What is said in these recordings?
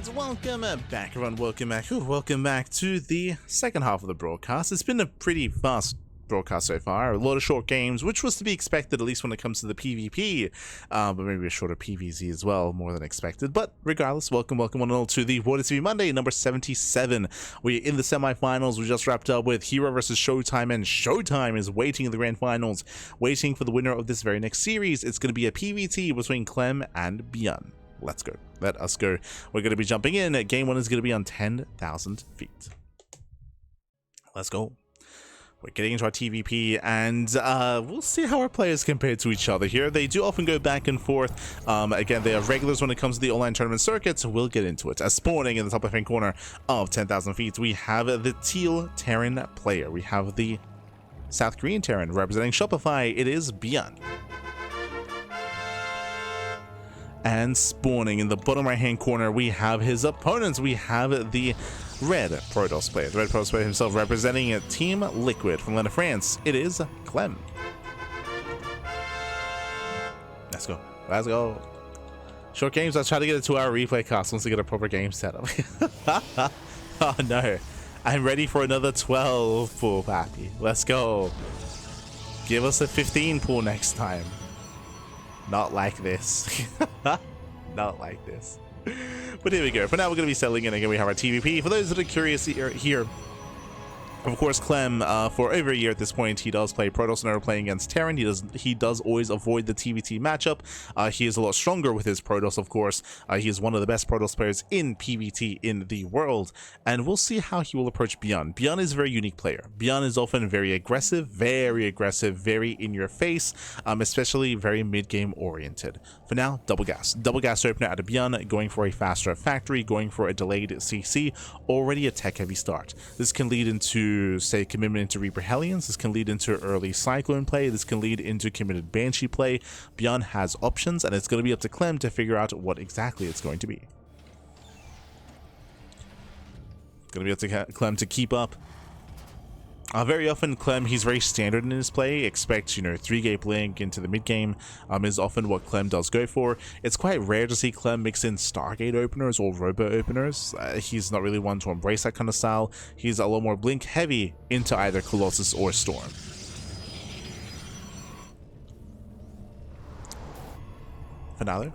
And welcome back, everyone. Welcome back to the second half of the broadcast. It's been a pretty fast broadcast so far. A lot of short games, which was to be expected, at least when it comes to the PvP, but maybe a shorter PvZ as well, more than expected. But regardless, welcome one and all to the WardiTV Monday, number 77. We're in the semifinals. We just wrapped up with Hero versus Showtime, and Showtime is waiting in the grand finals, waiting for the winner of this very next series. It's going to be a PvT between Clem and ByuN. Let's go. Let us go. We're going to be jumping in. Game 1 is going to be on 10,000 feet. Let's go. We're getting into our TVP, and we'll see how our players compare to each other here. They do often go back and forth. Again, they are regulars when it comes to the online tournament circuit, so we'll get into it. As spawning in the top left-hand corner of 10,000 feet, we have the Teal Terran player. We have the South Korean Terran representing Shopify. It is ByuN. And spawning in the bottom right-hand corner, we have his opponents. We have the Red Protoss player. The Red Protoss player himself representing Team Liquid from Lena, France. It is Clem. Let's go. Let's go. Short games. I'll try to get a 2-hour replay cast once we get a proper game setup. Oh no. I'm ready for another 12 pool, Pappy. Let's go. Give us a 15 pool next time. Not like this. Not like this. But here we go. For now, we're going to be settling in. Again, we have our TVP. For those that are curious here, of course, Clem, for over a year at this point, he does play Protoss and playing against Terran. He does always avoid the TVT matchup. He is a lot stronger with his Protoss, of course. He is one of the best Protoss players in PvT in the world, and we'll see how he will approach ByuN. ByuN is a very unique player. ByuN is often very aggressive, very in your face, especially very mid-game oriented. For now, double gas opener out of ByuN, going for a faster factory, going for a delayed CC, already a tech-heavy start. This can lead into, say, commitment into Reaper Hellions. This can lead into early Cyclone play. This can lead into committed Banshee play. ByuN has options, and it's going to be up to Clem to figure out what exactly it's going to be. Going to be up to Clem to keep up. Very often, Clem, he's very standard in his play. Expect, 3-gate blink into the mid-game is often what Clem does go for. It's quite rare to see Clem mix in Stargate openers or Robo openers. He's not really one to embrace that kind of style. He's a lot more blink heavy into either Colossus or Storm. Finale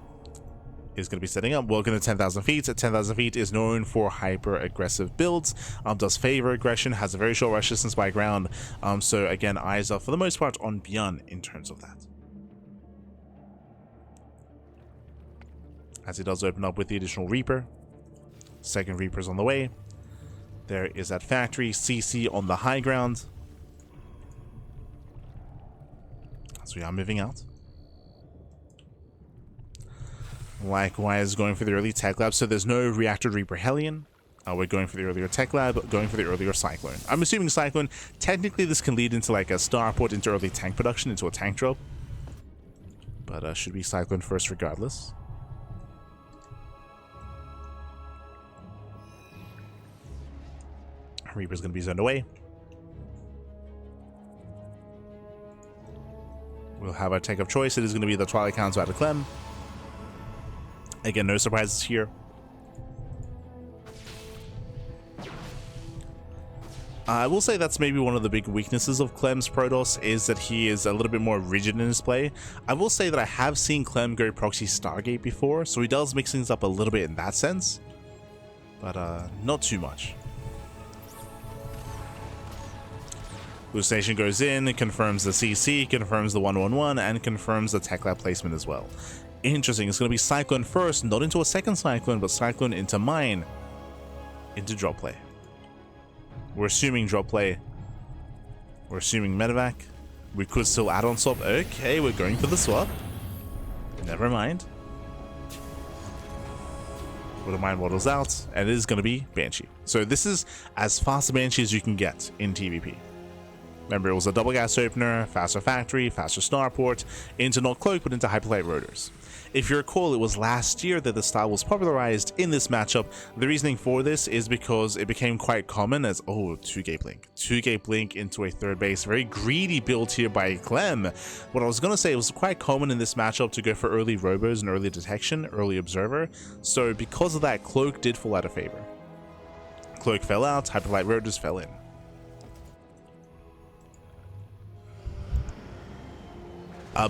is going to be setting up. Welcome to 10,000 feet. 10,000 feet is known for hyper-aggressive builds, does favor aggression, has a very short rush distance by ground, so again, eyes are for the most part on ByuN in terms of that. As he does open up with the additional Reaper. Second Reaper's on the way. There is that factory, CC on the high ground. So we are moving out. Likewise, going for the early Tech Lab, so there's no Reactor Reaper Hellion. We're going for the earlier Tech Lab, going for the earlier Cyclone. I'm assuming Cyclone, technically this can lead into like a Starport, into early tank production, into a tank drop. But should be Cyclone first regardless. Reaper's going to be zoned away. We'll have our tech of choice. It is going to be the Twilight Council out of Clem. Again, no surprises here. I will say that's maybe one of the big weaknesses of Clem's Protoss, is that he is a little bit more rigid in his play. I will say that I have seen Clem go proxy Stargate before, so he does mix things up a little bit in that sense, but not too much. Blue Station goes in, confirms the CC, confirms the 111, and confirms the Tech Lab placement as well. Interesting, it's going to be Cyclone first, not into a second Cyclone, but Cyclone into mine, into drop play. We're assuming drop play. We're assuming medevac. We could still add on swap. Okay, we're going for the swap. Never mind. Wouldn't mind waddles out, and it is going to be Banshee. So this is as fast a Banshee as you can get in TVP. Remember, it was a double gas opener, faster factory, faster starport, into not cloak, but into hyperlight rotors. If you recall, it was last year that the style was popularized in this matchup. The reasoning for this is because it became quite common as, oh, 2-gate blink. 2-gate blink into a third base. Very greedy build here by Clem. What I was going to say, it was quite common in this matchup to go for early robos and early detection, early observer. So because of that, cloak did fall out of favor. Cloak fell out, hyperlight rotors fell in.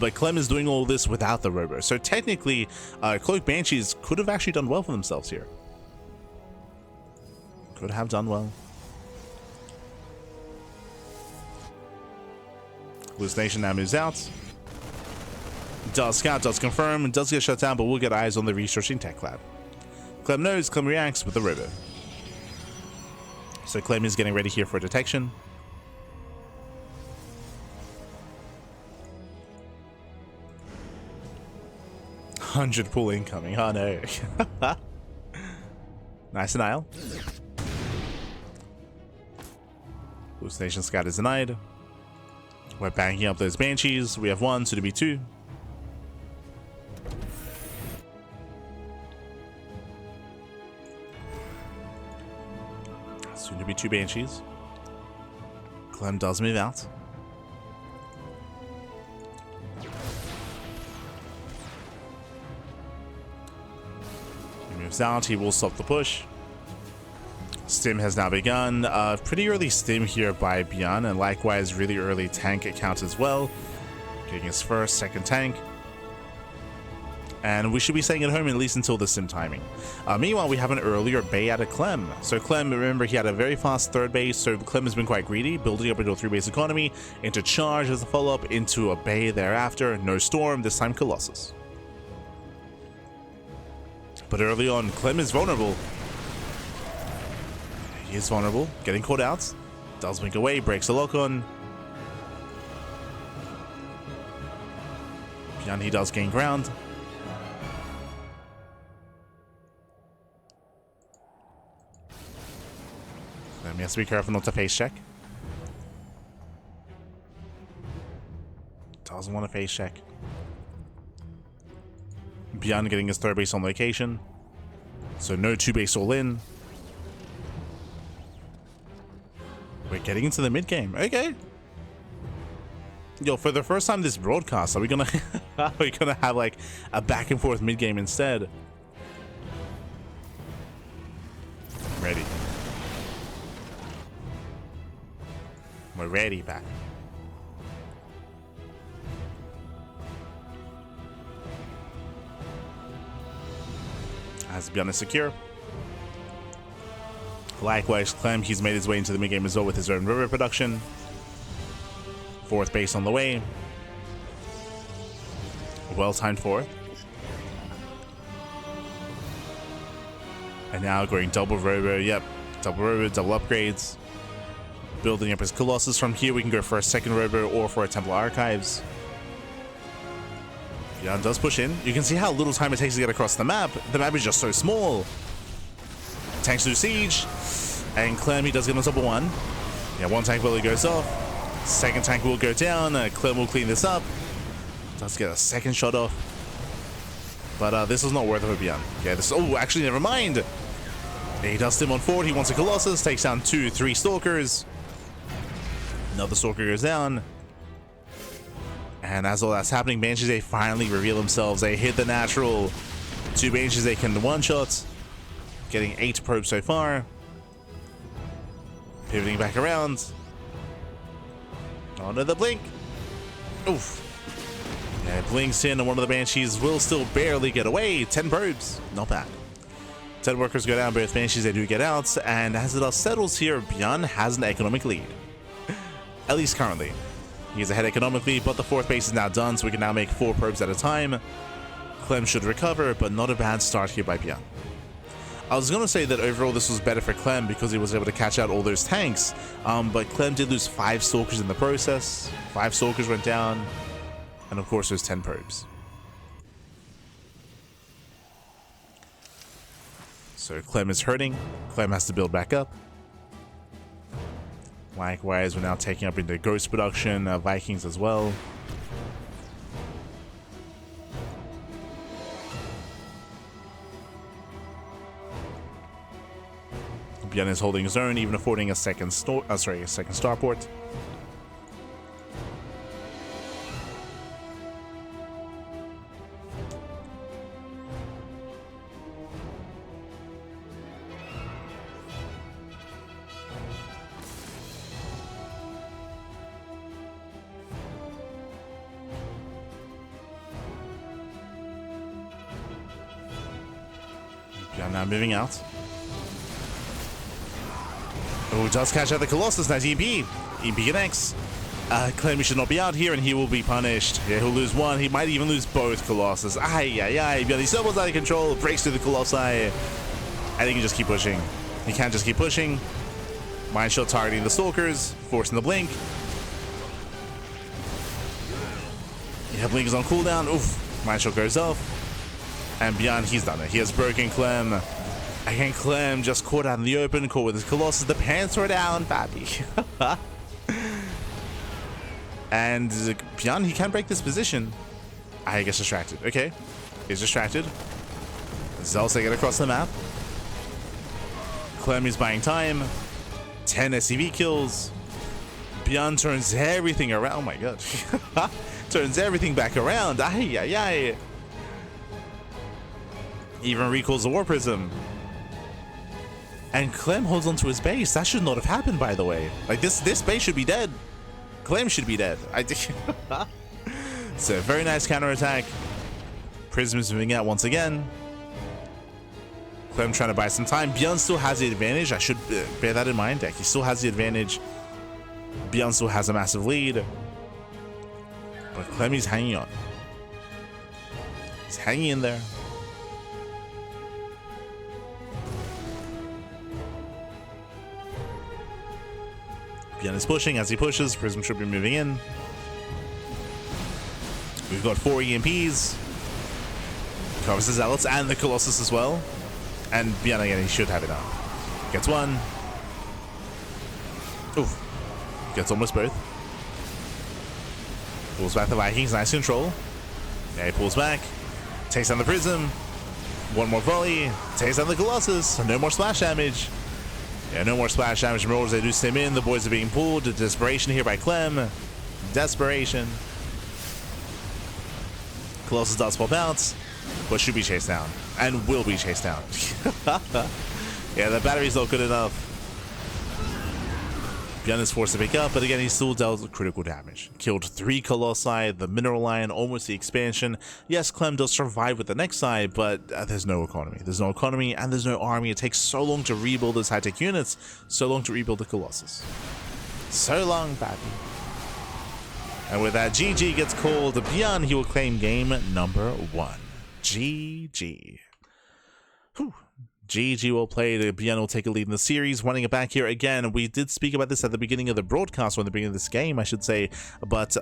But Clem is doing all this without the robo. So technically, Cloak Banshees could have actually done well for themselves here. Could have done well. Hallucination now moves out. Does scout, does confirm, does get shut down, but we'll get eyes on the researching tech lab. Clem knows, Clem reacts with the robo. So Clem is getting ready here for detection. $100 pool incoming. Oh no. Nice denial. Hallucination scout is denied. We're banging up those banshees. We have 1, soon to be 2. Soon to be 2 banshees. Clem does move out. Moves out, he will stop the push. Stim has now begun. Pretty early stim here by ByuN, and likewise really early tank account as well. Getting his first, second tank. And we should be staying at home at least until the stim timing. Meanwhile, we have an earlier bay out of Clem. So Clem, remember, he had a very fast third base, so Clem has been quite greedy, building up into a 3-base economy, into charge as a follow-up, into a bay thereafter. No storm, this time Colossus. But early on, Clem is vulnerable. He is vulnerable, getting caught out. Does blink away, breaks the lock on. ByuN, he does gain ground. Clem has to be careful not to face check. Doesn't want to face check. ByuN getting his third base on location. So no 2-base all in. We're getting into the mid game. Okay. Yo, for the first time this broadcast, are we gonna have like a back and forth mid game instead? Ready. We're ready back. Has ByuN is secure. Likewise, Clem, he's made his way into the mid game as well with his own river production. 4th base on the way. Well timed 4th. And now going double robo. Yep, double robo, double upgrades. Building up his Colossus. From here, we can go for a second robo or for a Templar Archives. ByuN does push in. You can see how little time it takes to get across the map. The map is just so small. Tanks do siege. And Clem, he does get on top of 1. Yeah, 1 tank really goes off. 2nd tank will go down. Clem will clean this up. Does get a 2nd shot off. But this is not worth it for ByuN. Yeah, this. Oh, actually, never mind. Yeah, he does stim on 4. He wants a Colossus. Takes down 2, 3 Stalkers. Another Stalker goes down. And as all that's happening, Banshees, they finally reveal themselves. They hit the natural. 2 Banshees, they can one-shot. Getting 8 probes so far. Pivoting back around. Oh, another blink. Oof. Yeah, blinks in, and one of the Banshees will still barely get away. 10 probes. Not bad. 10 workers go down, both Banshees, they do get out. And as it all settles here, ByuN has an economic lead. At least currently. He's ahead economically, but the 4th base is now done, so we can now make 4 probes at a time. Clem should recover, but not a bad start here by ByuN. I was going to say that overall this was better for Clem because he was able to catch out all those tanks, but Clem did lose 5 Stalkers in the process. 5 Stalkers went down, and of course there's 10 probes. So Clem is hurting. Clem has to build back up. Likewise, we're now taking up into Ghost production, Vikings as well. ByuN is holding his own, even affording a second starport. ByuN now moving out. Oh, does catch out the Colossus. Nice EMP. EMP connects. Clem should not be out here, and he will be punished. Yeah, he'll lose one. He might even lose both Colossus. Ay, ay, ay. ByuN snowballs out of control. Breaks through the Colossi. And he can just keep pushing. He can't just keep pushing. Mind Shield targeting the Stalkers. Forcing the Blink. Yeah, Blink is on cooldown. Oof. Mind Shield goes off. And ByuN, he's done it. He has broken Clem. Again, Clem just caught out in the open, caught with his Colossus. The pants were down, baby. And ByuN, he can break this position. I gets distracted. Okay, he's distracted. Zel's get across the map. Clem is buying time. 10 SCV kills. ByuN turns everything around. Oh my god. Turns everything back around. Ay, ay, ay. Even recalls the War Prism. And Clem holds onto his base. That should not have happened, by the way. Like, this base should be dead. Clem should be dead. So, very nice counterattack. Prism is moving out once again. Clem trying to buy some time. ByuN still has the advantage. I should bear that in mind. He still has the advantage. ByuN still has a massive lead. But Clem is hanging on. He's hanging in there. ByuN is pushing. As he pushes, Prism should be moving in. We've got 4 EMPs. Covers the Zealots and the Colossus as well. And ByuN again, he should have it now. Gets one. Oof. Gets almost both. Pulls back the Vikings. Nice control. Yeah, he pulls back. Takes down the Prism. One more volley. Takes down the Colossus. No more splash damage. Yeah, no more splash damage. Remember, they do stim in. The boys are being pulled. Desperation here by Clem. Desperation. Colossus does pop out, but should be chased down. And will be chased down. Yeah, the battery's not good enough. ByuN is forced to pick up, but again, he still dealt critical damage. Killed 3 Colossi, the Mineral Lion, almost the expansion. Yes, Clem does survive with the next side, but there's no economy. There's no economy, and there's no army. It takes so long to rebuild those high-tech units, so long to rebuild the Colossus. So long, baby. And with that, GG gets called. ByuN, he will claim game number 1. GG. Whew. GG will play. The ByuN will take a lead in the series, running it back here again. We did speak about this at the beginning of the broadcast, or at the beginning of this game, I should say, but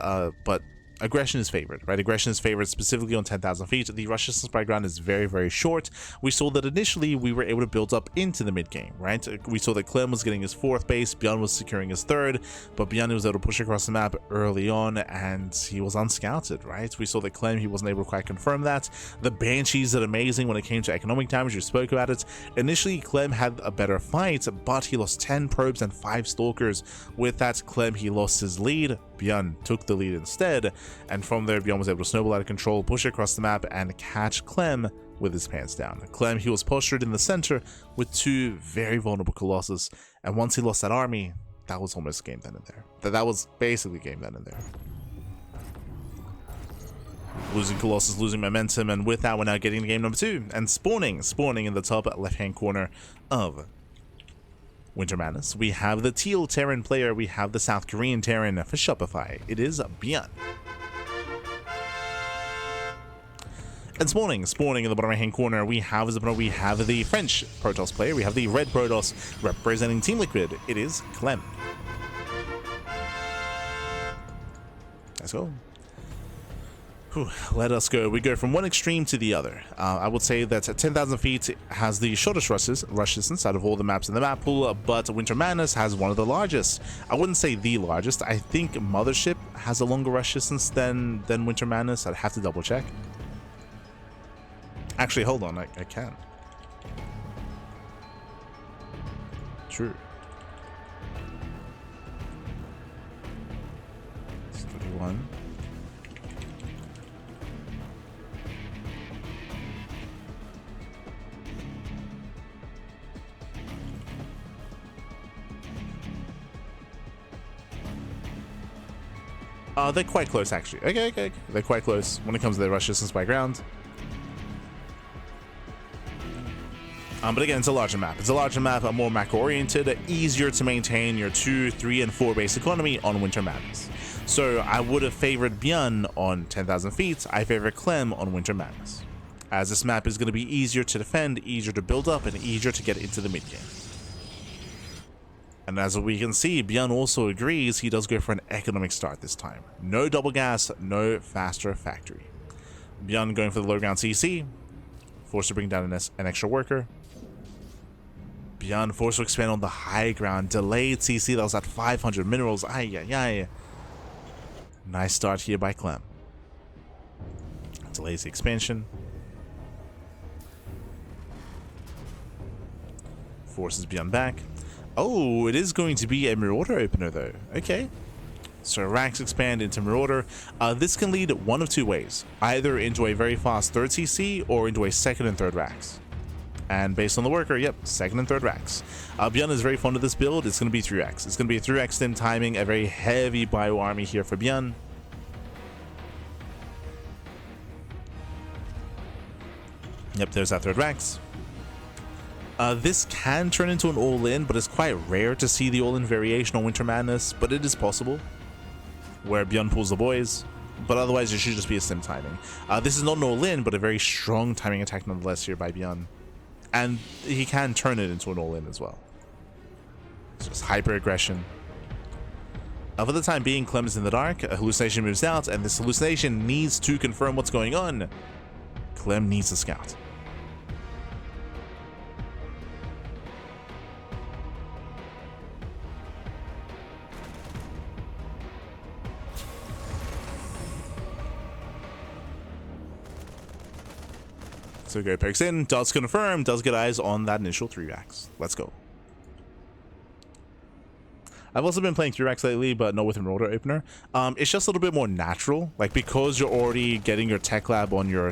aggression is favored, right? Aggression is favored specifically on 10,000 feet. The rush distance by ground is very, very short. We saw that initially we were able to build up into the mid game, right? We saw that Clem was getting his 4th base, ByuN was securing his 3rd, but ByuN was able to push across the map early on, and he was unscouted, right? We saw that Clem, he wasn't able to quite confirm that. The Banshees did amazing when it came to economic damage. We spoke about it. Initially, Clem had a better fight, but he lost 10 probes and 5 stalkers. With that, Clem, he lost his lead. ByuN took the lead instead, and from there ByuN was able to snowball out of control, push across the map, and catch Clem with his pants down. Clem, he was postured in the center with 2 very vulnerable Colossus, and once he lost that army, that was almost game then and there. That was basically game then and there. Losing Colossus, losing momentum, and with that we're now getting to game number 2, and spawning in the top left-hand corner of Winter Madness. We have the teal Terran player, we have the South Korean Terran for Shopify. It is ByuN. And spawning in the bottom right hand corner, we have the French Protoss player, we have the red Protoss representing Team Liquid. It is Clem. Let's go. Whew, let us go. We go from one extreme to the other. I would say that 10,000 feet has the shortest rush distance out of all the maps in the map pool, but Winter Madness has one of the largest. I wouldn't say the largest. I think Mothership has a longer rush distance than Winter Madness. I'd have to double check. Actually, hold on. I can. True. 31. They're quite close, actually. Okay. They're quite close when it comes to their rush distance by ground. But again, it's a larger map. It's a larger map, more macro-oriented, easier to maintain your 2, 3, and 4 base economy on Winter Madness. So I would have favored ByuN on 10,000 feet. I favor Clem on Winter Madness, as this map is going to be easier to defend, easier to build up, and easier to get into the mid game. And as we can see, ByuN also agrees. He does go for an economic start this time. No double gas, no faster factory. ByuN going for the low ground CC, forced to bring down an extra worker. ByuN forced to expand on the high ground, delayed CC that was at 500 minerals. Ay. Nice start here by Clem. Delays the expansion. Forces ByuN back. Oh, it is going to be a Marauder opener though. Okay. So racks expand into Marauder. This can lead one of two ways. Either into a very fast third CC or into a second and third racks. And based on the worker, yep, second and third racks. ByuN is very fond of this build. It's going to be 3x. It's going to be a 3x in timing, a very heavy bio army here for ByuN. Yep, there's that third racks. This can turn into an all-in, but it's quite rare to see the all-in variation on Winter Madness, but it is possible, where ByuN pulls the boys, but otherwise it should just be a sim timing. This is not an all-in, but a very strong timing attack nonetheless here by ByuN. And he can turn it into an all-in as well. It's just hyper-aggression. For the time being, Clem is in the dark, a hallucination moves out, and this hallucination needs to confirm what's going on. Clem needs a scout. So go pokes in, does confirm, does get eyes on that initial 3-racks. Let's go. I've also been playing 3-racks lately, but not with a Marauder opener. It's just a little bit more natural. Like, because you're already getting your tech lab on your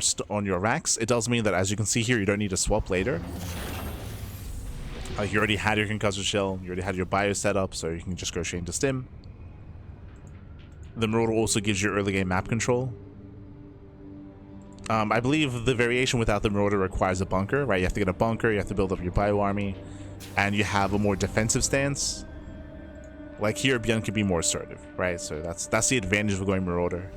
racks, it does mean that, as you can see here, you don't need to swap later. Like, you already had your concussive shell, you already had your bio set up, so you can just go straight into stim. The Marauder also gives you early game map control. I believe the variation without the Marauder requires a bunker, right? You have to get a bunker, you have to build up your bio army, and you have a more defensive stance. Like here, ByuN can be more assertive, right? So that's the advantage of going Marauder.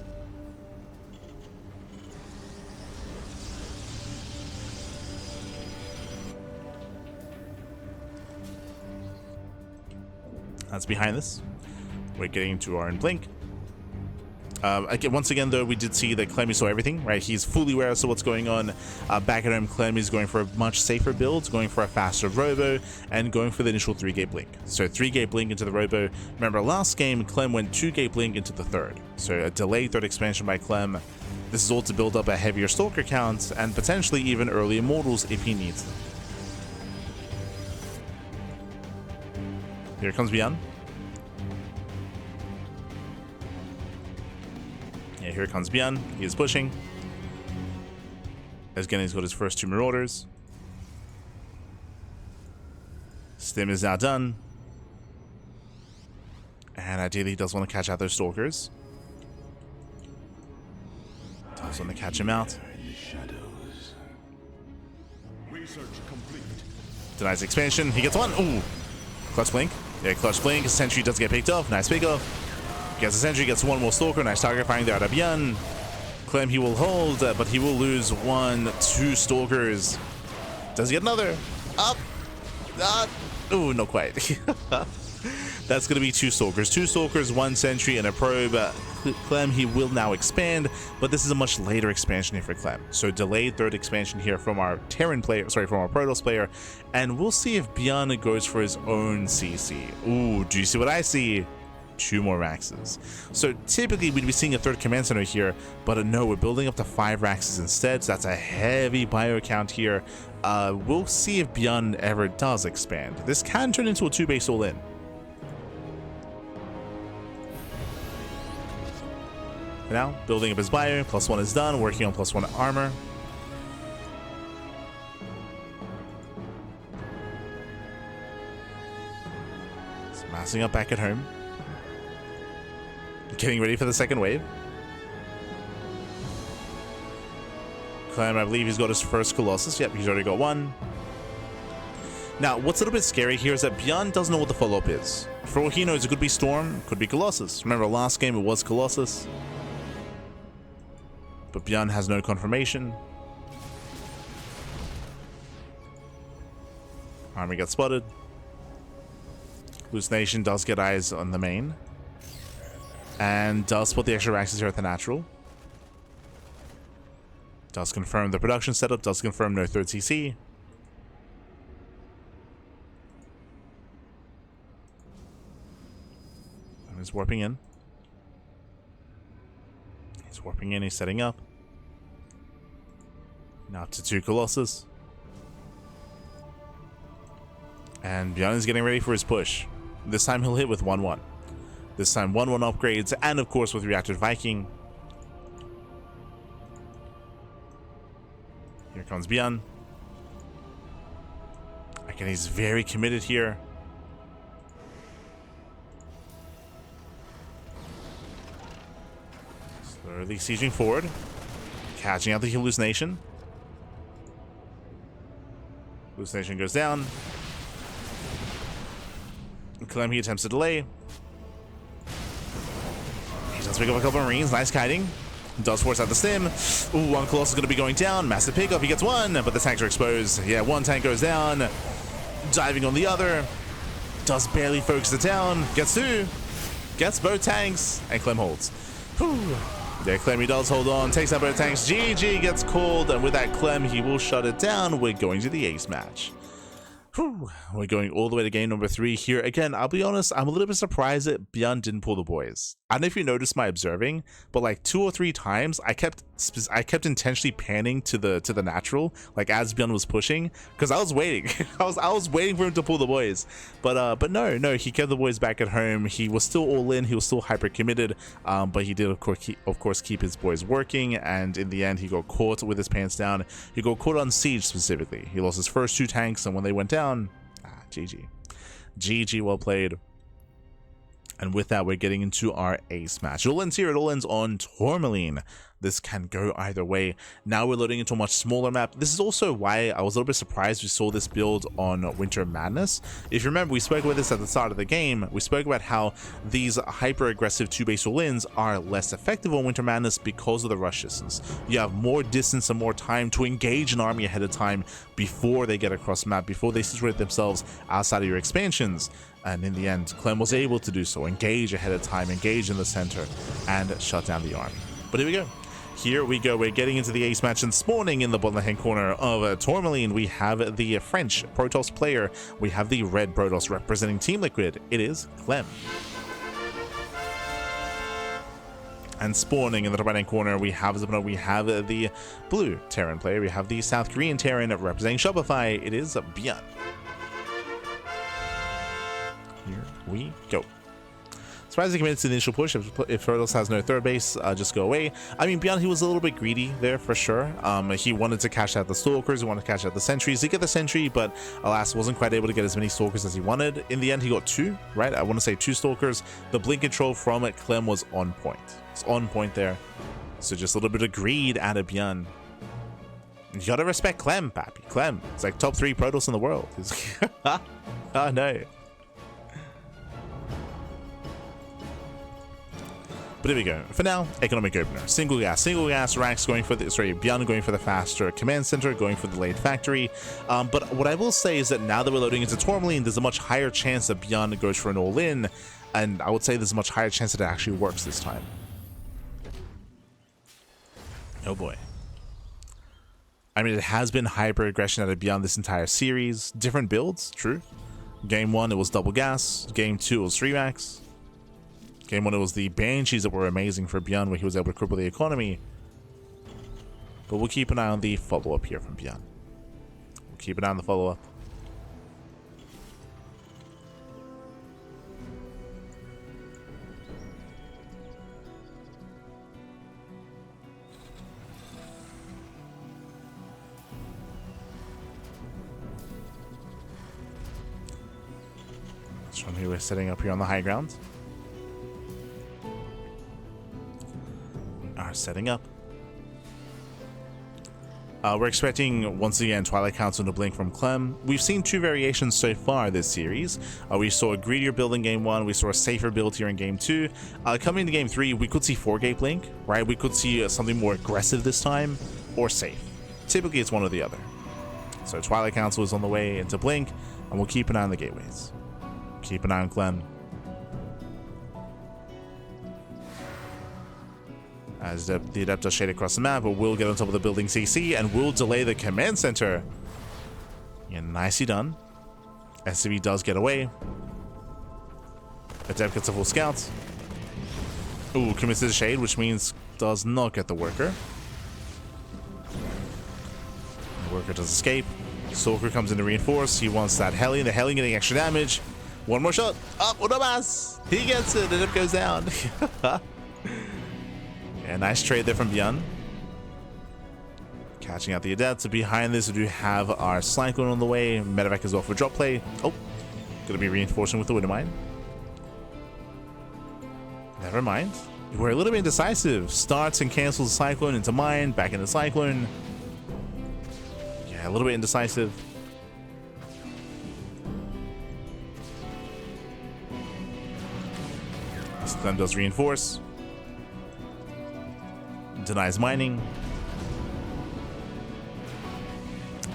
That's behind this. We're getting to our blink. Once again, though, we did see that Clem saw everything, right? He's fully aware as to what's going on. Back at home, Clem is going for a much safer build, going for a faster robo, and going for the initial 3-gate blink. So 3-gate blink into the robo. Remember, last game, Clem went 2-gate blink into the third. So a delayed third expansion by Clem. This is all to build up a heavier Stalker count, and potentially even early Immortals if he needs them. Here comes ByuN. Yeah, here comes ByuN. He is pushing. Again, he's got his first 2 Marauders. Stim is now done. And ideally, he does want to catch out those Stalkers. Does want to catch him out. Denies expansion. He gets one. Ooh. Clutch blink. Yeah, clutch blink. His sentry does get picked off. Nice pick off. Gets a sentry, gets one more Stalker. Nice target firing there out of ByuN. Clem, he will hold, but he will lose 1, 2 Stalkers. Does he get another? Up. Ooh, not quite. That's going to be 2 Stalkers. 2 Stalkers, 1 Sentry, and a Probe. Clem, he will now expand, but this is a much later expansion here for Clem. So delayed 3rd expansion here from our Terran player, sorry, from our Protoss player. And we'll see if ByuN goes for his own CC. Ooh, do you see what I see? 2 more Raxes. So typically we'd be seeing a 3rd command center here, but no, we're building up to 5 Raxes instead. So that's a heavy bio count here. We'll see if ByuN ever does expand. This can turn into a 2-base all-in. Now, building up his bio, +1 is done, working on +1 armor. He's massing up back at home. Getting ready for the 2nd wave. Clem, I believe he's got his first Colossus. Yep, he's already got 1. Now, what's a little bit scary here is that ByuN doesn't know what the follow-up is. For all he knows, it could be Storm, could be Colossus. Remember, last game it was Colossus. But ByuN has no confirmation. Army gets spotted. Hallucination does get eyes on the main. And does put the extra Raxes here at the natural. Does confirm the production setup. Does confirm no 3rd CC. And he's warping in. He's warping in. He's setting up. Now up to 2 Colossus. And ByuN is getting ready for his push. This time he'll hit with 1-1. This time 1-1 upgrades, and of course with Reactive Viking. Here comes ByuN. Again, he's very committed here. Slowly sieging forward. Catching out the hallucination. Hallucination goes down. Clem, he attempts to delay. He does pick up a couple of Marines. Nice kiting. Does force out the stim. Ooh, 1 Colossus is going to be going down. Massive pickup. He gets 1, but the tanks are exposed. Yeah, 1 tank goes down. Diving on the other. Does barely focus it down. Gets 2. Gets both tanks. And Clem holds. Whew. Yeah, Clem, he does hold on. Takes out both tanks. GG gets called. And with that Clem, he will shut it down. We're going to the ace match. Whew. We're going all the way to game number 3 here. Again, I'll be honest, I'm a little bit surprised that ByuN didn't pull the boys. I don't know if you noticed my observing, but like 2 or 3 times I kept intentionally panning to the natural, like as ByuN was pushing, because I was waiting. I was waiting for him to pull the boys. But no, he kept the boys back at home. He was still all in, he was still hyper committed, but he did of course keep his boys working, and in the end he got caught with his pants down. He got caught on siege specifically. He lost his first 2 tanks, and when they went down, GG, well played. And with that, we're getting into our ace match. It all ends here. It all ends on Tourmaline. This can go either way. Now we're loading into a much smaller map. This is also why I was a little bit surprised we saw this build on Winter Madness. If you remember, we spoke about this at the start of the game. We spoke about how these hyper-aggressive 2-base all-ins are less effective on Winter Madness because of the rush distance. You have more distance and more time to engage an army ahead of time before they get across the map, before they situate themselves outside of your expansions. And in the end, Clem was able to do so, engage ahead of time, engage in the center, and shut down the army. But here we go. Here we go. We're getting into the ace match, and spawning in the bottom left-hand corner of Tourmaline, we have the French Protoss player. We have the red Protoss representing Team Liquid. It is Clem. And spawning in the top right-hand corner, we have the blue Terran player. We have the South Korean Terran representing Shopify. It is ByuN. Here we go. Surprisingly committed to the initial push. If Protoss has no 3rd base, just go away. I mean, ByuN, he was a little bit greedy there for sure. He wanted to cash out the Stalkers, he wanted to cash out the Sentries. He got the Sentry, but alas, wasn't quite able to get as many Stalkers as he wanted. In the end, he got 2, right? I want to say 2 Stalkers. The blink control from Clem was on point. It's on point there. So just a little bit of greed out of ByuN. You gotta respect Clem, pappy. Clem, it's like top 3 Protoss in the world. Oh no. But here we go. For now, economic opener. Single gas, Rax going for the, sorry, ByuN going for the faster command center, going for the late factory. But what I will say is that now that we're loading into Tourmaline, there's a much higher chance that ByuN goes for an all-in, and I would say there's a much higher chance that it actually works this time. Oh boy. I mean, it has been hyper aggression out of ByuN this entire series. Different builds, true. Game 1, it was double gas. Game 2, it was 3 max. Game 1, it was the Banshees that were amazing for ByuN, where he was able to cripple the economy. But we'll keep an eye on the follow-up here from ByuN. We'll keep an eye on the follow-up. Let's show who we're setting up here on the high ground. Are setting up. We're expecting once again Twilight Council to blink from Clem. We've seen 2 variations so far this series. We saw a greedier build in game 1. We saw a safer build here in game 2. Coming into game 3, we could see 4-gate blink, right? We could see something more aggressive this time, or safe. Typically, it's one or the other. So Twilight Council is on the way into blink, and we'll keep an eye on the gateways. Keep an eye on Clem. As the adept does shade across the map, but will get on top of the building CC and will delay the command center. Yeah, nicely done. SCV does get away. Adept gets a full scout. Ooh, commits to the shade, which means does not get the worker. The worker does escape. Stalker comes in to reinforce. He wants that Hellion. The Hellion getting extra damage. One more shot. Up, una más. He gets it. Adept goes down. Yeah, nice trade there from ByuN. Catching out the Adept. Behind this, we do have our Cyclone on the way. Medevac is off for drop play. Oh, gonna be reinforcing with the Widowmine. Never mind. We're a little bit indecisive. Starts and cancels the Cyclone into mine, back into Cyclone. Yeah, a little bit indecisive. Clem does reinforce. Denies mining.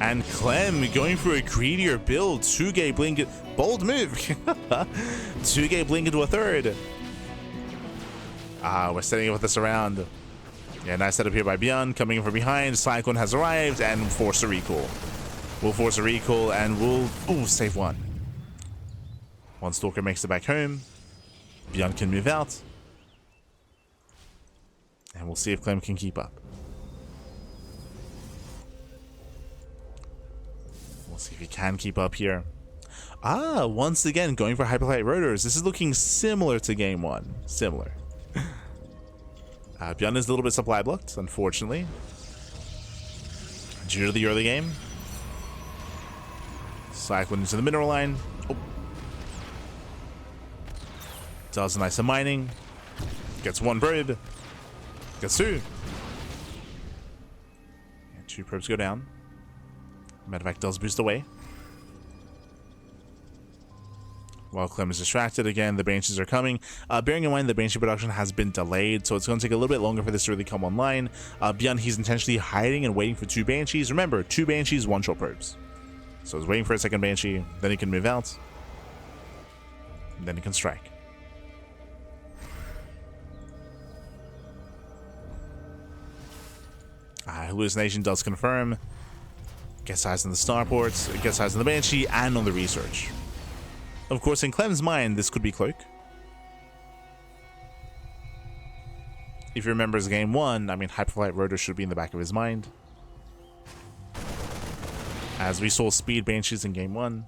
And Clem going for a greedier build. 2-gate blink. Bold move. 2-gate blink into a third. We're setting up with this around. Yeah, nice setup here by ByuN. Coming in from behind. Cyclone has arrived and force a recall. We'll force a recall and we'll... Ooh, save one. One Stalker makes it back home. ByuN can move out. And we'll see if Clem can keep up. We'll see if he can keep up here. Once again, going for Hyperlight Rotors. This is looking similar to game 1. Similar. ByuN is a little bit supply blocked, unfortunately. Due to the early game. Cyclone into the mineral line. Oh. Does a nice of mining. Gets one probe. Gets 2. And 2 probes go down. Medevac does boost away. While Clem is distracted again, the Banshees are coming. Bearing in mind the Banshee production has been delayed, so it's going to take a little bit longer for this to really come online. ByuN, he's intentionally hiding and waiting for 2 Banshees. Remember, 2 Banshees, 1 short probes. So he's waiting for a second Banshee, then he can move out. And then he can strike. Hallucination does confirm. Gets eyes on the starports, gets eyes on the Banshee, and on the research. Of course, in Clem's mind, this could be Cloak. If he remembers game 1, I mean, Hyperflight Rotor should be in the back of his mind. As we saw Speed Banshees in game 1.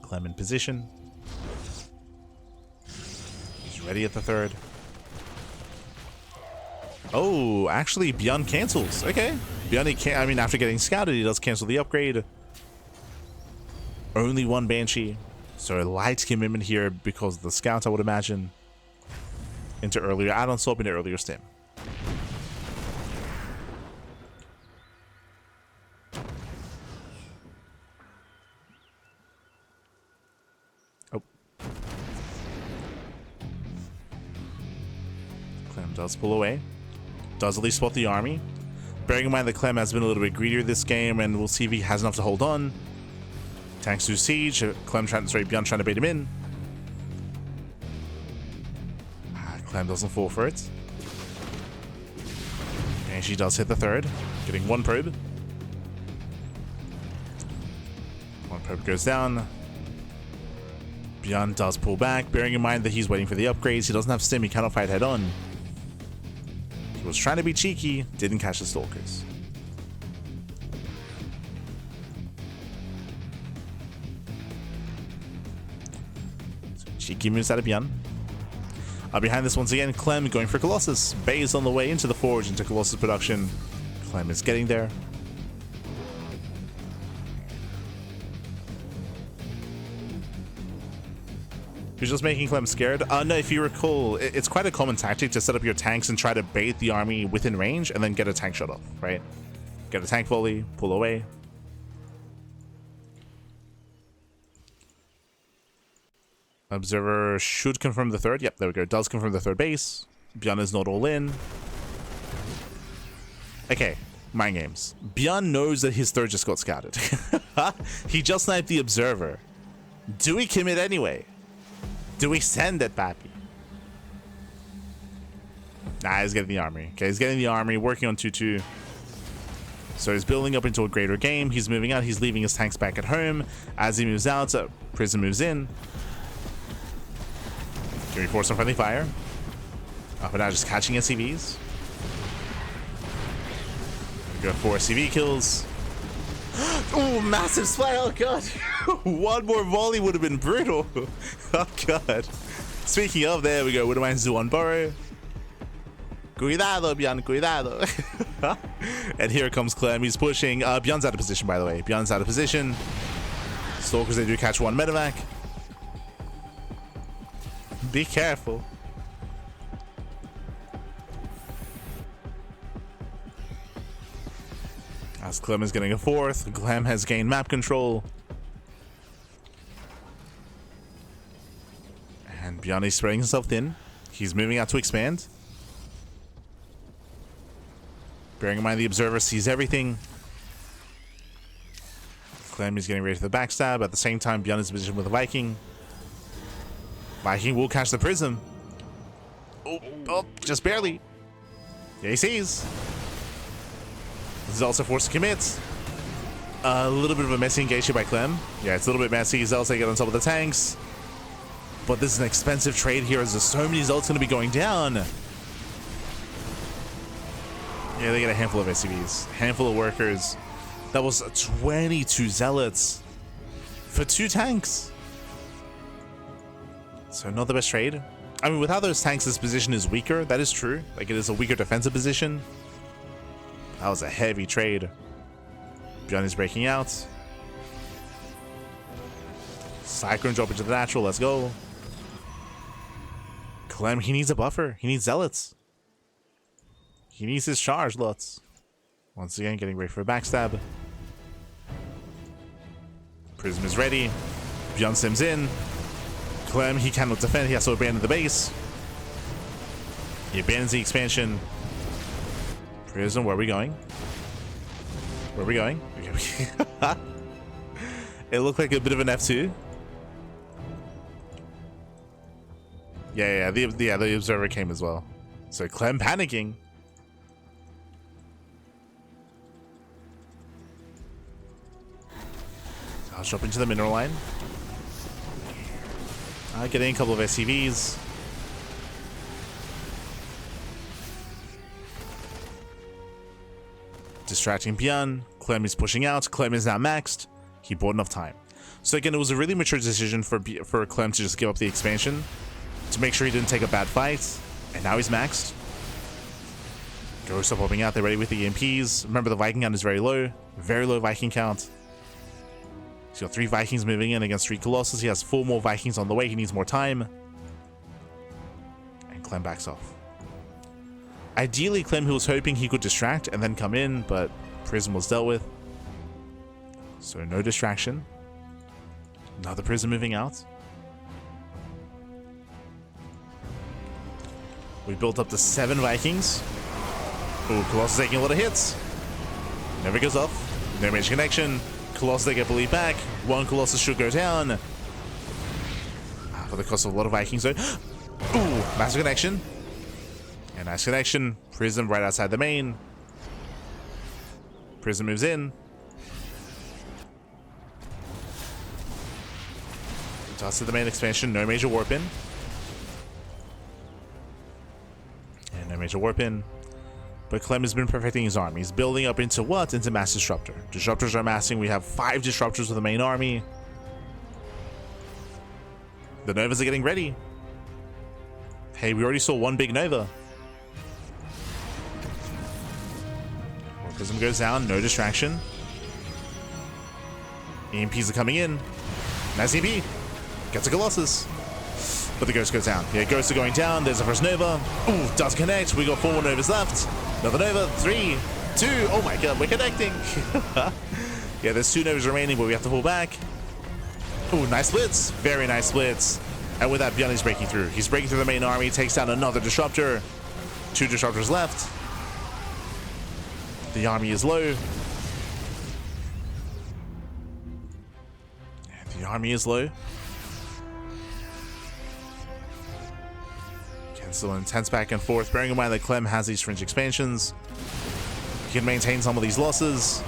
Clem in position. He's ready at the third. Oh, actually, ByuN cancels. Okay. ByuN, he can't, I mean, after getting scouted, he does cancel the upgrade. Only 1 Banshee. So a light commitment here because of the scouts, I would imagine. Into earlier add-on swap, into earlier stim. does pull away. Does at least spot the army. Bearing in mind that Clem has been a little bit greedier this game, and we'll see if he has enough to hold on. Tanks do siege. ByuN trying to bait him in. Clem doesn't fall for it. And she does hit the third, getting one probe. One probe goes down. ByuN does pull back, bearing in mind that he's waiting for the upgrades. He doesn't have stim, he cannot fight head on. He was trying to be cheeky, didn't catch the stalkers. So cheeky moves out of ByuN. Behind this once again, Clem going for Colossus. Bay is on the way into the forge, into Colossus production. Clem is getting there. You're just making Clem scared? No, if you recall, it's quite a common tactic to set up your tanks and try to bait the army within range and then get a tank shot off, right? Get a tank volley, pull away. Observer should confirm the third. Yep, there we go. Does confirm the third base. ByuN is not all in. Okay, mind games. ByuN knows that his third just got scouted. He just sniped the observer. Do we commit anyway? Do we send it, Pappy? Nah, he's getting the army. Okay, he's getting the army, working on 2-2. So he's building up into a greater game. He's moving out. He's leaving his tanks back at home. As he moves out, Prism moves in. Can we force some friendly fire? But now just catching SCVs. We got 4 CV kills. Oh, massive splat. Oh, God. One more volley would have been brutal. Oh, God. Speaking of, there we go. Would have minded to one burrow. Cuidado, ByuN, cuidado. And here comes Clem. He's pushing. ByuN's out of position, by the way. ByuN's out of position. Stalkers, they do catch one medevac. Be careful. As Clem is getting a fourth, Clem has gained map control. And ByuN is spreading himself thin. He's moving out to expand. Bearing in mind the observer sees everything. Clem is getting ready for the backstab. At the same time, ByuN is in position with a Viking. Viking will catch the prism. Oh, just barely. Yeah, he sees. This is also forced to commit. A little bit of a messy engagement by Clem. Yeah, it's a little bit messy. Zelts get on top of the tanks. But this is an expensive trade here as there's so many Zelts going to be going down. Yeah, they get a handful of SCVs. Handful of workers. That was 22 Zealots for 2 tanks. So not the best trade. I mean, without those tanks, this position is weaker. That is true. Like, it is a weaker defensive position. That was a heavy trade. ByuN is breaking out. Cyclone drop into the natural. Let's go. Clem, he needs a buffer. He needs Zealots. He needs his charge, lots. Once again, getting ready for a backstab. Prism is ready. ByuN sims in. Clem, he cannot defend. He has to abandon the base. He abandons the expansion. Prism, where are we going? Where are we going? It looked like a bit of an F2. Yeah, the observer came as well. So Clem panicking. I'll drop into the mineral line. Getting a couple of SCVs. Distracting ByuN. Clem is pushing out. Clem is now maxed. He bought enough time. So again, it was a really mature decision for Clem to just give up the expansion to make sure he didn't take a bad fight. And now he's maxed. Ghosts are popping out. They're ready with the EMPs. Remember, the Viking count is very low. Very low Viking count. He's got 3 Vikings moving in against 3 Colossus. He has 4 more Vikings on the way. He needs more time. And Clem backs off. Ideally, Clem, who was hoping he could distract and then come in, but Prism was dealt with. So no distraction. Another Prism moving out. We built up to 7 Vikings. Ooh, Colossus taking a lot of hits. Never goes off. No major connection. Colossus they get bullied back. 1 Colossus should go down. For the cost of a lot of Vikings though. Ooh, massive connection. And nice connection. Prism right outside the main. Prism moves in. Toss to the main expansion. No major warp in. And no major warp in. But Clem has been perfecting his army. He's building up into what? Into Mass Disruptor. Disruptors are amassing. We have 5 Disruptors with the main army. The Novas are getting ready. Hey, we already saw 1 big Nova. Prism goes down. No distraction. EMPs are coming in. Nice EMP. Gets a Colossus. But the Ghost goes down. Yeah, Ghosts are going down. There's the first Nova. Ooh, does connect. We got 4 more Novas left. Another Nova. 3, 2. Oh my god, we're connecting. Yeah, there's 2 Novas remaining, but we have to pull back. Ooh, nice splits. Very nice splits. And with that, ByuN is breaking through. He's breaking through the main army. Takes down another Disruptor. 2 Disruptors left. The army is low. The army is low. Still intense back and forth, bearing in mind that Clem has these fringe expansions. He can maintain some of these losses.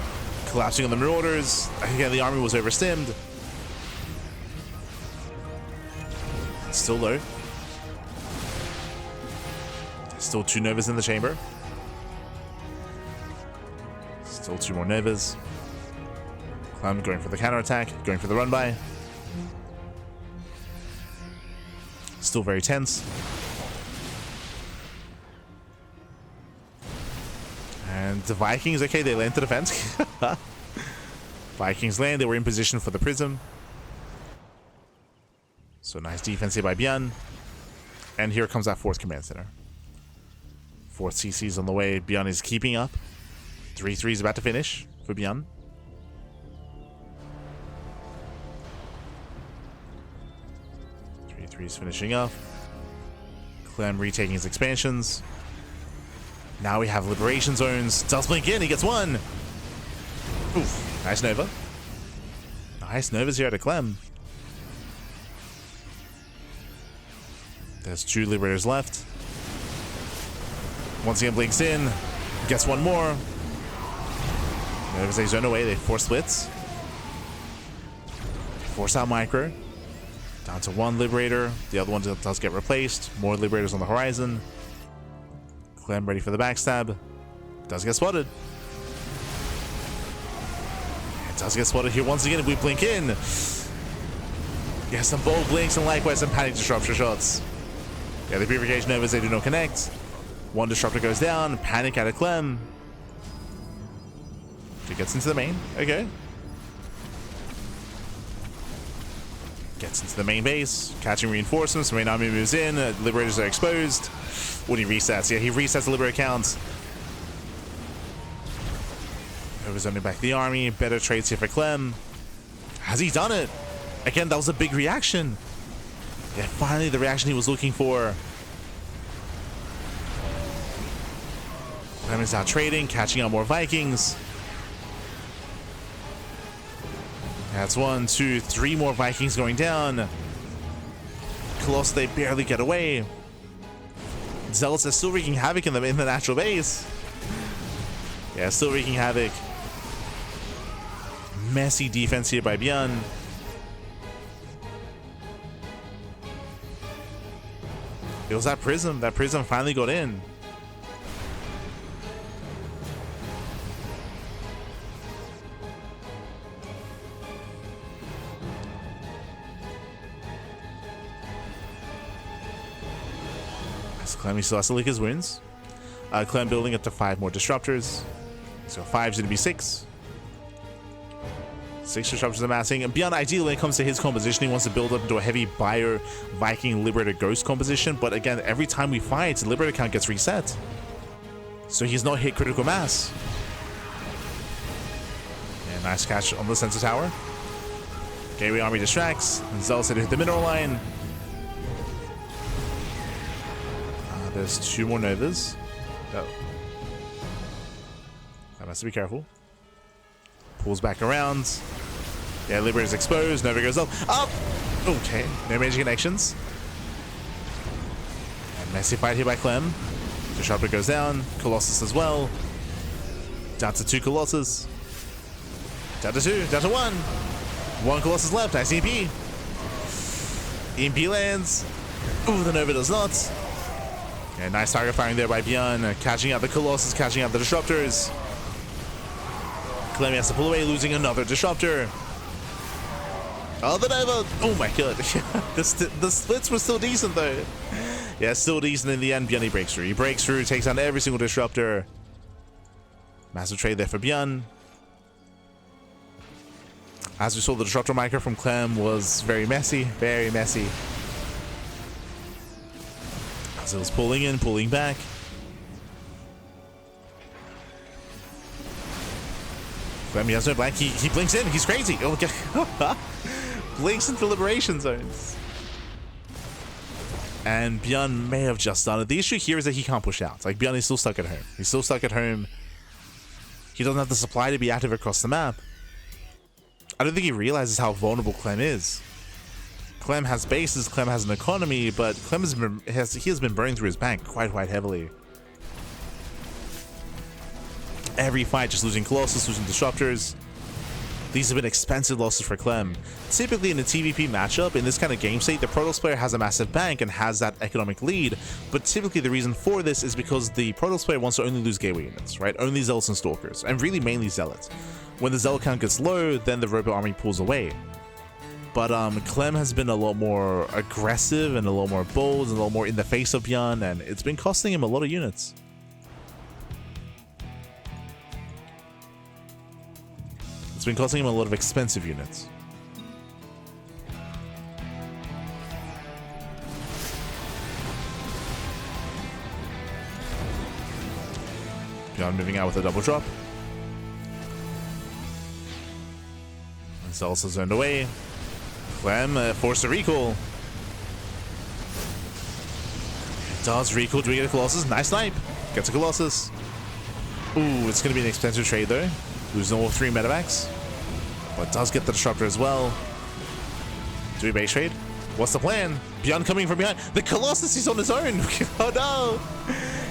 Collapsing on the Marauders. Again, the army was overstimmed. Still low. Still 2 Novas in the chamber. Still 2 more Novas. Clem going for the counterattack, going for the run by. Still very tense. And the Vikings, okay, they land to defense. Vikings land, they were in position for the Prism. So nice defense here by ByuN. And here comes that 4th command center. 4th CC's on the way. ByuN is keeping up. 3-3 is about to finish for ByuN. Is finishing up. Clem retaking his expansions. Now we have liberation zones. Does blink in, he gets 1. Oof, nice Nova. Nice Novas here to Clem. There's 2 liberators left. Once again blinks in. Gets 1 more. Novas they zone away, they force splits. Force out micro. Down to 1 Liberator. The other one does get replaced. More Liberators on the horizon. Clem ready for the backstab. Does get spotted. It does get spotted here once again if we blink in. Yeah, some bold blinks and likewise some panic disruptor shots. Yeah, the Purification Novas, they do not connect. 1 Disruptor goes down. Panic out of Clem. She gets into the main. Okay. Gets into the main base, catching reinforcements. The main army moves in. Liberators are exposed. When he resets, yeah, he resets the Liberator counts. Overzoning back the army. Better trades here for Clem. Has he done it? Again, that was a big reaction. Yeah, finally the reaction he was looking for. Clem is out trading, catching out more Vikings. That's 1, 2, 3 more Vikings going down. Colossus, they barely get away. Zealots are still wreaking havoc in the natural base. Yeah, still wreaking havoc. Messy defense here by ByuN. It was that Prism. That Prism finally got in. Clem, he still has to lick his wounds. Clem building up to 5 more Disruptors. So 5's going to be 6. 6 Disruptors amassing. And ByuN, ideally, when it comes to his composition, he wants to build up into a heavy Bio, Viking, Liberator, Ghost composition. But again, every time we fight, the Liberator count gets reset. So he's not hit critical mass. And nice catch on the Sensor Tower. Gateway Army distracts. And Zealous hit the mineral line. There's 2 more Novas. Oh. I must be careful. Pulls back around. Yeah, Liberator's exposed. Nova goes up. Up! Okay, no major connections. And messy fight here by Clem. Disruptor goes down. Colossus as well. Down to 2 Colossus. Down to 2. Down to 1. 1 Colossus left. Nice EMP. EMP lands. Ooh, the Nova does not. Yeah, nice target firing there by ByuN. Catching out the Colossus, catching out the Disruptors. Clem has to pull away, losing another Disruptor. Oh, the Nova! Oh my god. the splits were still decent though. Yeah, still decent in the end. ByuN breaks through. He breaks through, takes down every single Disruptor. Massive trade there for ByuN. As we saw, the Disruptor micro from Clem was very messy. Very messy. As it was pulling in, pulling back. Clem, he has no blank. He blinks in. He's crazy. Oh, okay. Blinks into liberation zones. And ByuN may have just done it. The issue here is that he can't push out. Like, ByuN is still stuck at home. He's still stuck at home. He doesn't have the supply to be active across the map. I don't think he realizes how vulnerable Clem is. Clem has bases, Clem has an economy, but Clem has been burning through his bank quite heavily. Every fight just losing Colossus, losing Disruptors. These have been expensive losses for Clem. Typically in a TVP matchup, in this kind of game state, the Protoss player has a massive bank and has that economic lead, but typically the reason for this is because the Protoss player wants to only lose gateway units, right? Only Zealots and Stalkers, and really mainly Zealots. When the Zealot count gets low, then the Robot army pulls away. But Clem has been a lot more aggressive and a lot more bold and a lot more in the face of ByuN, and it's been costing him a lot of units. It's been costing him a lot of expensive units. ByuN moving out with a double drop. And Zealots zoned away. Clem forced a recall. Does recall. Do we get a Colossus? Nice snipe. Gets a Colossus. Ooh, it's going to be an expensive trade though. Losing all 3 medevacs. But does get the Disruptor as well. Do we base trade? What's the plan? ByuN coming from behind. The Colossus is on his own. Oh no.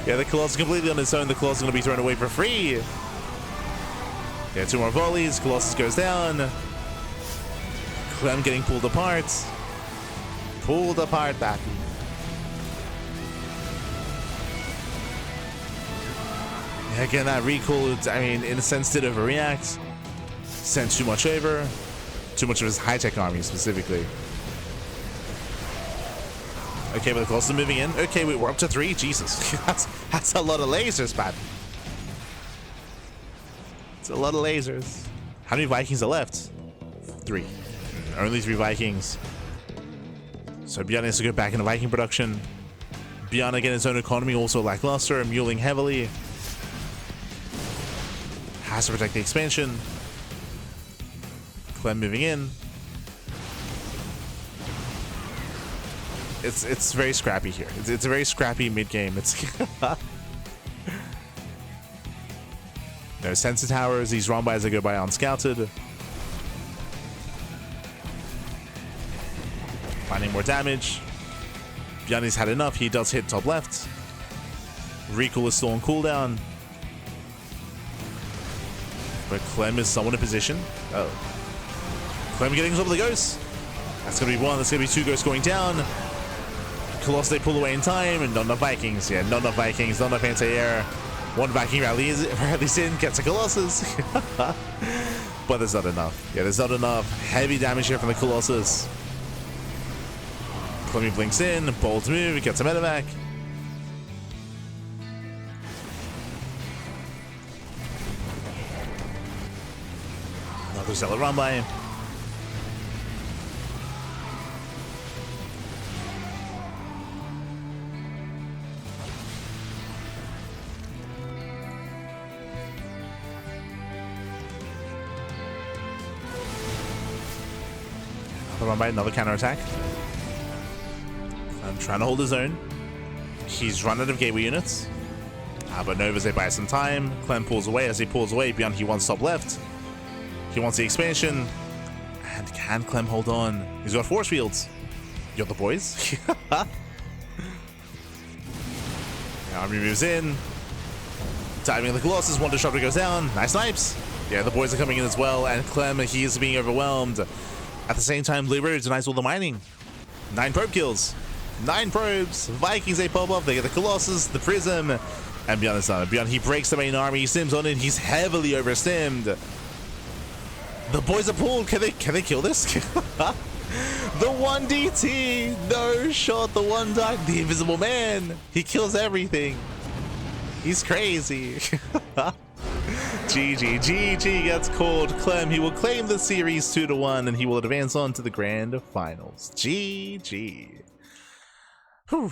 Yeah, the Colossus completely on his own. The Colossus is going to be thrown away for free. Yeah, 2 more volleys. Colossus goes down. Clem getting pulled apart. Pulled apart back. Yeah, again, that recall, I mean, in a sense, did overreact. Sent too much over. Too much of his high-tech army, specifically. Okay, but the Colossus are moving in. Okay, we're up to 3. Jesus. that's a lot of lasers, man. It's a lot of lasers. How many Vikings are left? 3. Only 3 Vikings. So ByuN has to go back into Viking production. ByuN again, his own economy also lackluster, muling heavily. Has to protect the expansion. Clem moving in. It's very scrappy here. It's a very scrappy mid game. It's no sensor towers. These run by as they go by unscouted. Finding more damage. ByuN's had enough. He does hit top left. Recall is still on cooldown. But Clem is somewhat in position. Oh. Clem getting top of the ghost. That's going to be 1. That's going to be 2 ghosts going down. Colossus, they pull away in time. And not enough Vikings. Yeah, not enough Vikings. Not enough anti-air. 1 Viking rallies in. Gets a Colossus. But there's not enough. Yeah, there's not enough. Heavy damage here from the Colossus. Clem blinks in. Bold move. Gets a medevac. Another Zealot run by him. Another run by, another counter attack. I'm trying to hold his own. He's run out of gateway units. But Nova's there by some time. Clem pulls away. As he pulls away, ByuN, he wants top left. He wants the expansion. And can Clem hold on? He's got force fields. You're the boys. The army moves in. Timing the Colossus. One disruptor goes down. Nice snipes. Yeah, the boys are coming in as well. And Clem, he is being overwhelmed. At the same time, Libero denies all the mining. 9 probe kills. 9 probes. Vikings, they pop up. They get the Colossus, the Prism. And ByuN is done. ByuN, he breaks the main army. He stims on in. He's heavily overstimmed. The boys are pulled. Can they kill this? The 1DT. No shot. The one dark. The invisible man. He kills everything. He's crazy. GG gets called. Clem, he will claim the series 2-1 and he will advance on to the grand finals. GG. Whew.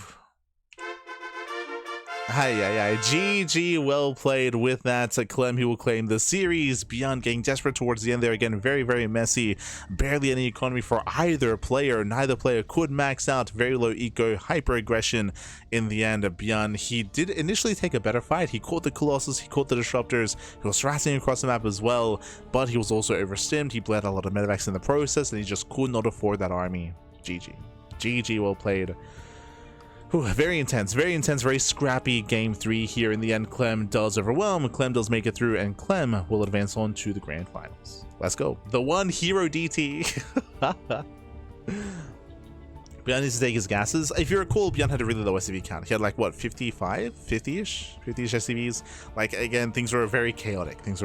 GG, well played with that. Clem, he will claim the series. ByuN getting desperate towards the end there again. Very, very messy. Barely any economy for either player. Neither player could max out. Very low eco, hyper aggression in the end. ByuN, he did initially take a better fight. He caught the Colossus, he caught the Disruptors. He was harassing across the map as well, but he was also overstimmed. He bled a lot of medevacs in the process, and he just could not afford that army. GG, well played. Whew, very intense, very scrappy game 3 here. In the end, Clem does overwhelm, Clem does make it through, and Clem will advance on to the grand finals. Let's go. The one hero DT. ByuN needs to take his gases. If you recall, ByuN had a really low SCV count. He had like, what, 55? 50-ish? 50-ish SCVs? Like, again, things were very chaotic. It's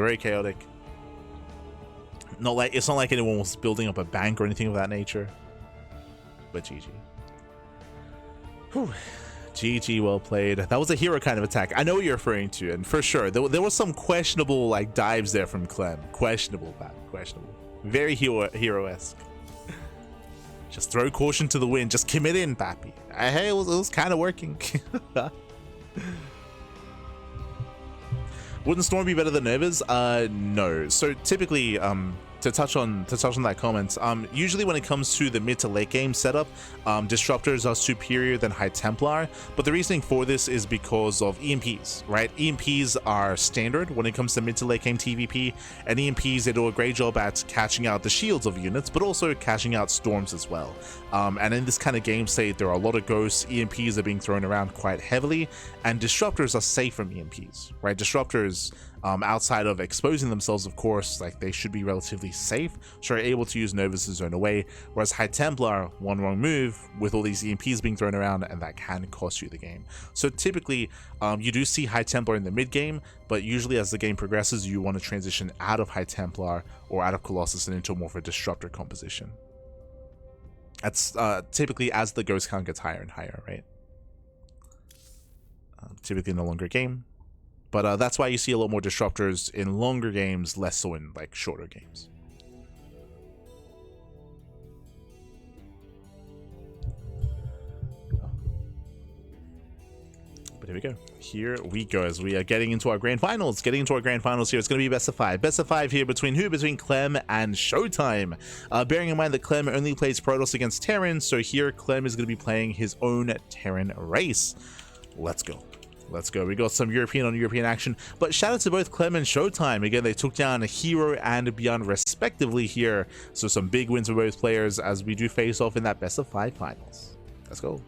not like anyone was building up a bank or anything of that nature. But GG. Whew. GG, well played. That was a hero kind of attack. I know what you're referring to, and for sure there was some questionable like dives there from Clem. Questionable. Very hero-esque. Just throw caution to the wind. Just commit in, Pappy. Hey, it was kind of working. Wouldn't Storm be better than Nova's? No. So typically, to touch on that comment, usually when it comes to the mid to late game setup, disruptors are superior than High Templar, but the reasoning for this is because of EMPs, right? EMPs are standard when it comes to mid to late game TVP, and EMPs, they do a great job at catching out the shields of units, but also catching out storms as well. And in this kind of game state, there are a lot of ghosts. EMPs are being thrown around quite heavily, and disruptors are safe from EMPs, right? Disruptors, outside of exposing themselves, of course, like they should be relatively safe, so are able to use Novas to zone away, whereas High Templar, one wrong move with all these EMPs being thrown around, and that can cost you the game. So typically, you do see High Templar in the mid game, but usually as the game progresses, you want to transition out of High Templar or out of Colossus and into more of a disruptor composition. That's typically as the ghost count gets higher and higher, right? Typically in a longer game. But that's why you see a lot more disruptors in longer games, less so in like shorter games. But here we go. Here we go as we are getting into our grand finals. Here, it's going to be best of 5. Best of 5 here between who? Between Clem and Showtime. Bearing in mind that Clem only plays Protoss against Terran, so here Clem is going to be playing his own Terran race. Let's go. We got some European on European action, but shout out to both Clem and Showtime. Again, they took down Hero and ByuN respectively here, so some big wins for both players as we do face off in that best of 5 finals. Let's go.